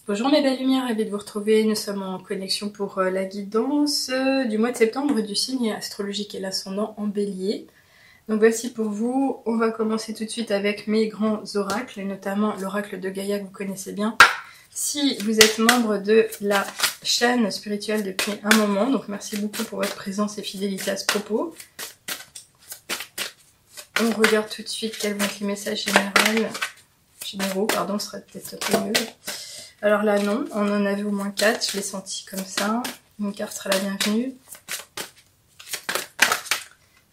Bonjour mes belles lumières, ravi de vous retrouver. Nous sommes en connexion pour la guidance du mois de septembre du signe astrologique et l'ascendant en bélier. Donc voici pour vous, on va commencer tout de suite avec mes grands oracles, et notamment l'oracle de Gaïa que vous connaissez bien. Si vous êtes membre de la chaîne spirituelle depuis un moment, donc merci beaucoup pour votre présence et fidélité à ce propos. On regarde tout de suite quels vont être les messages généraux, pardon, ce serait peut-être un peu mieux. Alors là non, on en avait au moins 4, je l'ai senti comme ça. Une carte sera la bienvenue.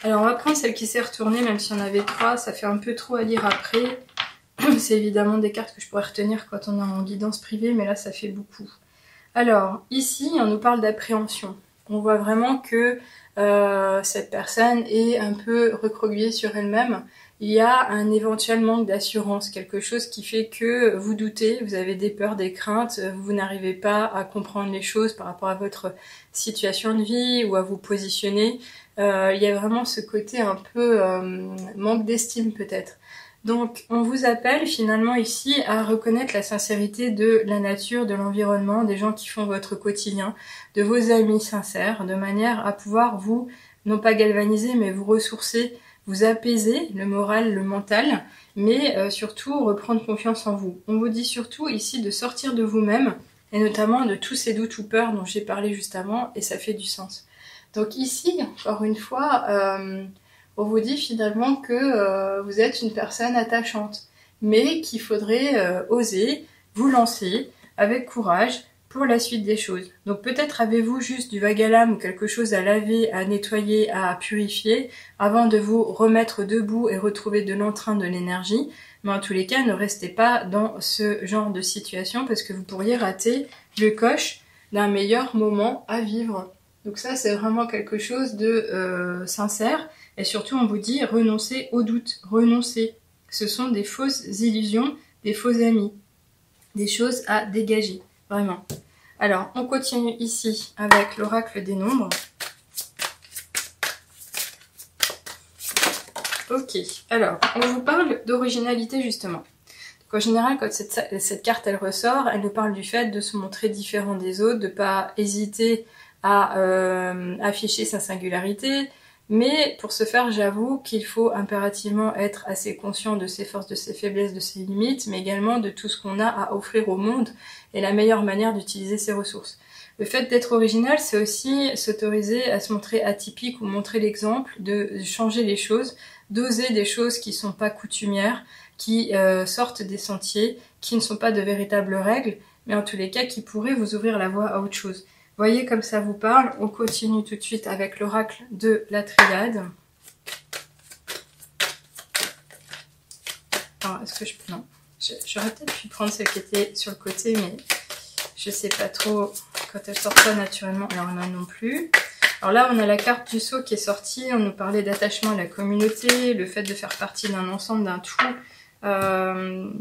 Alors on va prendre celle qui s'est retournée, même si on avait 3, ça fait un peu trop à lire après. C'est évidemment des cartes que je pourrais retenir quand on est en guidance privée, mais là ça fait beaucoup. Alors ici on nous parle d'appréhension. On voit vraiment que cette personne est un peu recroquevillée sur elle-même. Il y a un éventuel manque d'assurance, quelque chose qui fait que vous doutez, vous avez des peurs, des craintes, vous n'arrivez pas à comprendre les choses par rapport à votre situation de vie ou à vous positionner. Il y a vraiment ce côté un peu manque d'estime peut-être. Donc on vous appelle finalement ici à reconnaître la sincérité de la nature, de l'environnement, des gens qui font votre quotidien, de vos amis sincères, de manière à pouvoir vous, non pas galvaniser, mais vous ressourcer, vous apaiser le moral, le mental, mais surtout reprendre confiance en vous. On vous dit surtout ici de sortir de vous-même, et notamment de tous ces doutes ou peurs dont j'ai parlé juste avant, et ça fait du sens. Donc ici, encore une fois, on vous dit finalement que vous êtes une personne attachante, mais qu'il faudrait oser vous lancer avec courage pour la suite des choses. Donc peut-être avez-vous juste du vague à l'âme ou quelque chose à laver, à nettoyer, à purifier avant de vous remettre debout et retrouver de l'entrain, de l'énergie. Mais en tous les cas, ne restez pas dans ce genre de situation parce que vous pourriez rater le coche d'un meilleur moment à vivre. Donc ça, c'est vraiment quelque chose de sincère. Et surtout, on vous dit renoncez au doute, renoncez. Ce sont des fausses illusions, des faux amis, des choses à dégager, vraiment. Alors, on continue ici avec l'oracle des nombres. Ok, alors, on vous parle d'originalité justement. Donc, en général, quand cette carte elle ressort, elle nous parle du fait de se montrer différent des autres, de ne pas hésiter à afficher sa singularité. Mais pour ce faire, j'avoue qu'il faut impérativement être assez conscient de ses forces, de ses faiblesses, de ses limites, mais également de tout ce qu'on a à offrir au monde et la meilleure manière d'utiliser ses ressources. Le fait d'être original, c'est aussi s'autoriser à se montrer atypique ou montrer l'exemple, de changer les choses, d'oser des choses qui sont pas coutumières, qui sortent des sentiers, qui ne sont pas de véritables règles, mais en tous les cas qui pourraient vous ouvrir la voie à autre chose. Voyez comme ça vous parle. On continue tout de suite avec l'oracle de la triade. Alors, est-ce que je peux... Non. J'aurais peut-être pu prendre celle qui était sur le côté, mais je sais pas trop quand elle sort pas naturellement. Alors là non plus. Alors là, on a la carte du sceau qui est sortie. On nous parlait d'attachement à la communauté, le fait de faire partie d'un ensemble, d'un tout, d'un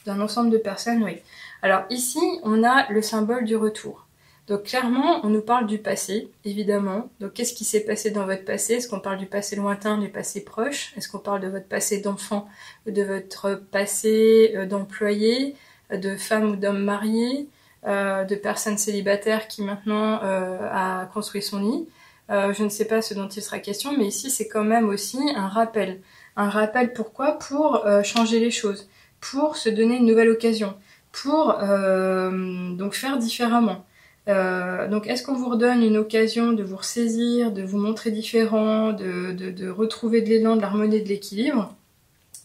ensemble de personnes, oui. Alors ici, on a le symbole du retour. Donc clairement, on nous parle du passé, évidemment. Donc qu'est-ce qui s'est passé dans votre passé? Est-ce qu'on parle du passé lointain, du passé proche? Est-ce qu'on parle de votre passé d'enfant, de votre passé d'employé, de femme ou d'homme marié, de personne célibataire qui maintenant a construit son lit? Je ne sais pas ce dont il sera question, mais ici c'est quand même aussi un rappel. Un rappel pourquoi? Pour changer les choses, pour se donner une nouvelle occasion, pour donc faire différemment. Donc est-ce qu'on vous redonne une occasion de vous ressaisir, de vous montrer différent, de retrouver de l'élan, de l'harmonie, de l'équilibre?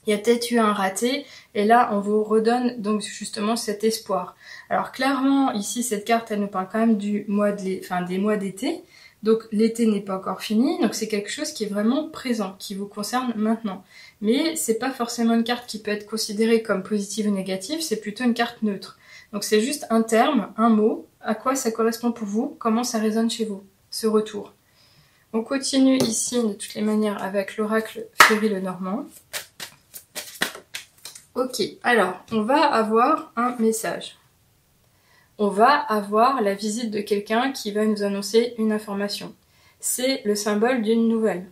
Il y a peut-être eu un raté, et là on vous redonne donc justement cet espoir. Alors clairement ici cette carte elle nous parle quand même du mois des mois d'été, donc l'été n'est pas encore fini, donc c'est quelque chose qui est vraiment présent, qui vous concerne maintenant. Mais c'est pas forcément une carte qui peut être considérée comme positive ou négative, c'est plutôt une carte neutre. Donc c'est juste un terme, un mot, à quoi ça correspond pour vous, comment ça résonne chez vous, ce retour. On continue ici de toutes les manières avec l'oracle Fleury-Lenormand. Ok, alors on va avoir un message. On va avoir la visite de quelqu'un qui va nous annoncer une information. C'est le symbole d'une nouvelle.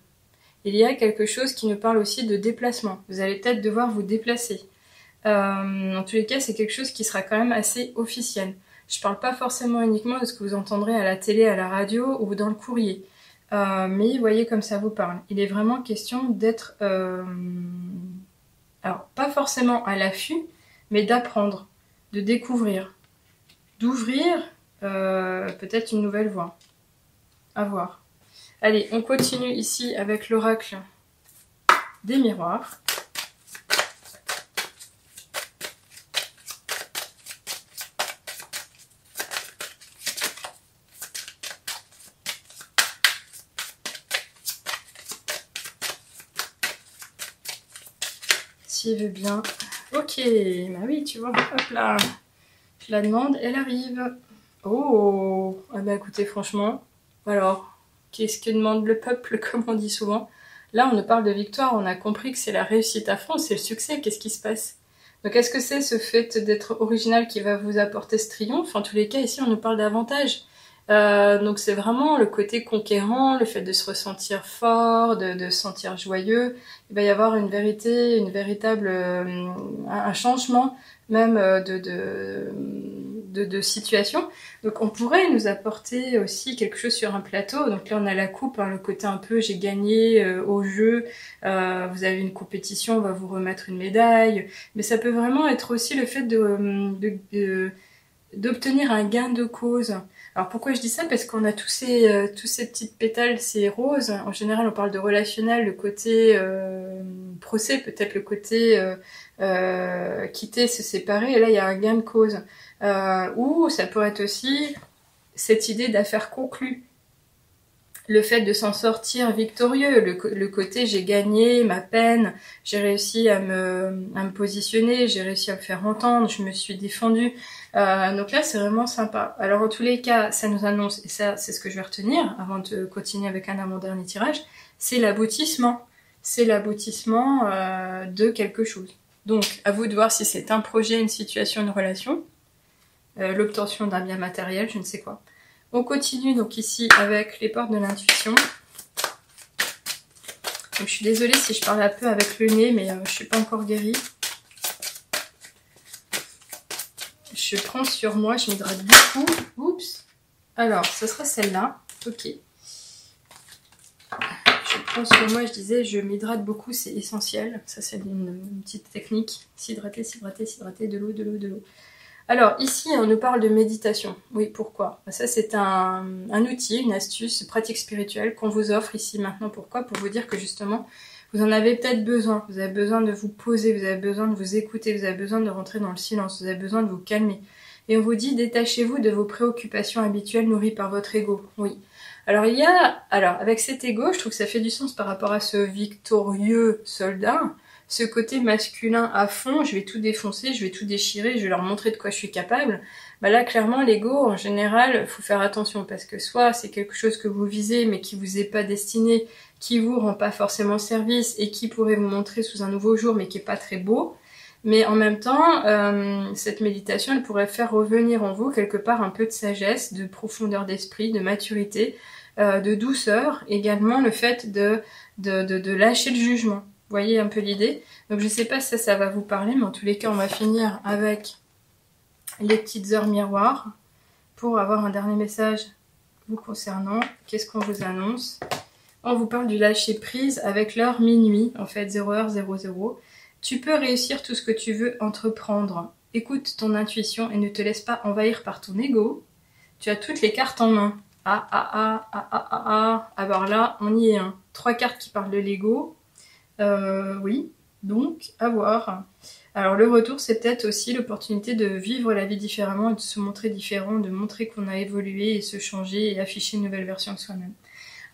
Il y a quelque chose qui nous parle aussi de déplacement. Vous allez peut-être devoir vous déplacer. En tous les cas, c'est quelque chose qui sera quand même assez officiel. Je parle pas forcément uniquement de ce que vous entendrez à la télé, à la radio ou dans le courrier. Mais voyez comme ça vous parle. Il est vraiment question d'être, alors pas forcément à l'affût, mais d'apprendre, de découvrir, d'ouvrir peut-être une nouvelle voie. À voir. Allez, on continue ici avec l'oracle des miroirs. S'il veut bien. Ok, bah oui, tu vois, hop là. Je la demande, elle arrive. Oh, ah bah écoutez, franchement, alors, qu'est-ce que demande le peuple, comme on dit souvent? Là, on nous parle de victoire, on a compris que c'est la réussite à fond, c'est le succès, qu'est-ce qui se passe? Donc est-ce que c'est ce fait d'être original qui va vous apporter ce triomphe? En tous les cas, ici, on nous parle d'avantage. Donc c'est vraiment le côté conquérant, le fait de se ressentir fort, de se sentir joyeux. Il va y avoir une vérité, une véritable, un changement même de situation. Donc on pourrait nous apporter aussi quelque chose sur un plateau. Donc là on a la coupe, hein, le côté un peu j'ai gagné au jeu, vous avez une compétition, on va vous remettre une médaille. Mais ça peut vraiment être aussi le fait d'obtenir un gain de cause. Alors pourquoi je dis ça? Parce qu'on a tous ces petites pétales, ces roses. En général, on parle de relationnel, le côté procès, peut-être le côté quitter, se séparer. Et là, il y a un gain de cause. Ou ça pourrait être aussi cette idée d'affaire conclue. Le fait de s'en sortir victorieux, le côté j'ai gagné ma peine, j'ai réussi à me positionner, j'ai réussi à me faire entendre, je me suis défendue. Donc là c'est vraiment sympa. Alors en tous les cas ça nous annonce, et ça c'est ce que je vais retenir avant de continuer avec un avant-dernier tirage, c'est l'aboutissement. C'est l'aboutissement de quelque chose. Donc à vous de voir si c'est un projet, une situation, une relation, l'obtention d'un bien matériel, je ne sais quoi. On continue donc ici avec les portes de l'intuition. Donc je suis désolée si je parle un peu avec le nez, mais je suis pas encore guérie. Je prends sur moi, je m'hydrate beaucoup. Oups. Alors, ce sera celle-là. Ok. Je prends sur moi, je disais, je m'hydrate beaucoup, c'est essentiel. Ça, c'est une petite technique. S'hydrater, s'hydrater, s'hydrater, de l'eau, de l'eau, de l'eau. Alors ici on nous parle de méditation. Oui, pourquoi? Ça c'est un outil, une astuce, une pratique spirituelle qu'on vous offre ici maintenant. Pourquoi? Pour vous dire que justement vous en avez peut-être besoin. Vous avez besoin de vous poser, vous avez besoin de vous écouter, vous avez besoin de rentrer dans le silence, vous avez besoin de vous calmer. Et on vous dit détachez-vous de vos préoccupations habituelles nourries par votre ego. Oui. Alors avec cet ego, je trouve que ça fait du sens par rapport à ce victorieux soldat. Ce côté masculin à fond, je vais tout défoncer, je vais tout déchirer, je vais leur montrer de quoi je suis capable. Bah là, clairement, l'ego, en général, faut faire attention parce que soit c'est quelque chose que vous visez mais qui vous est pas destiné, qui vous rend pas forcément service et qui pourrait vous montrer sous un nouveau jour mais qui est pas très beau. Mais en même temps, cette méditation, elle pourrait faire revenir en vous quelque part un peu de sagesse, de profondeur d'esprit, de maturité, de douceur. Également le fait de lâcher le jugement. Vous voyez un peu l'idée. Donc je sais pas si ça va vous parler, mais en tous les cas, on va finir avec les petites heures miroirs pour avoir un dernier message vous concernant. Qu'est-ce qu'on vous annonce? On vous parle du lâcher prise avec l'heure minuit, en fait 0h00. Tu peux réussir tout ce que tu veux entreprendre. Écoute ton intuition et ne te laisse pas envahir par ton ego. Tu as toutes les cartes en main. Alors là, on y est. 3 cartes qui parlent de l'ego. Oui, donc à voir. Alors le retour, c'est peut-être aussi l'opportunité de vivre la vie différemment et de se montrer différent, de montrer qu'on a évolué et se changer et afficher une nouvelle version de soi-même.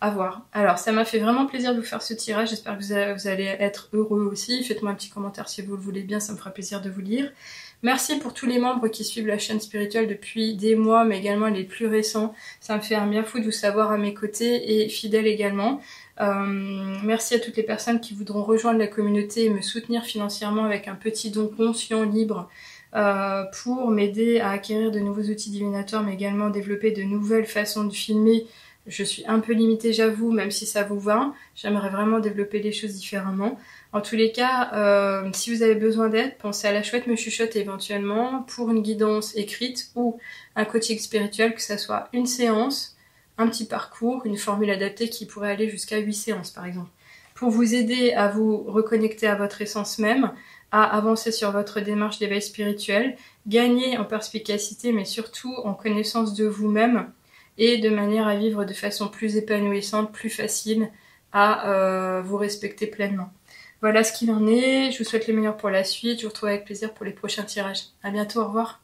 À voir. Alors ça m'a fait vraiment plaisir de vous faire ce tirage, j'espère que vous allez être heureux aussi. Faites-moi un petit commentaire si vous le voulez bien, ça me fera plaisir de vous lire. Merci pour tous les membres qui suivent la chaîne spirituelle depuis des mois, mais également les plus récents. Ça me fait un bien fou de vous savoir à mes côtés et fidèle également. Merci à toutes les personnes qui voudront rejoindre la communauté et me soutenir financièrement avec un petit don conscient, libre, pour m'aider à acquérir de nouveaux outils divinatoires, mais également développer de nouvelles façons de filmer Je suis un peu limitée, j'avoue, même si ça vous va. J'aimerais vraiment développer les choses différemment. En tous les cas, si vous avez besoin d'aide, pensez à la chouette me chuchote éventuellement pour une guidance écrite ou un coaching spirituel, que ça soit une séance, un petit parcours, une formule adaptée qui pourrait aller jusqu'à 8 séances par exemple. Pour vous aider à vous reconnecter à votre essence même, à avancer sur votre démarche d'éveil spirituel, gagner en perspicacité mais surtout en connaissance de vous-même et de manière à vivre de façon plus épanouissante, plus facile, à vous respecter pleinement. Voilà ce qu'il en est, je vous souhaite le meilleur pour la suite, je vous retrouve avec plaisir pour les prochains tirages. À bientôt, au revoir.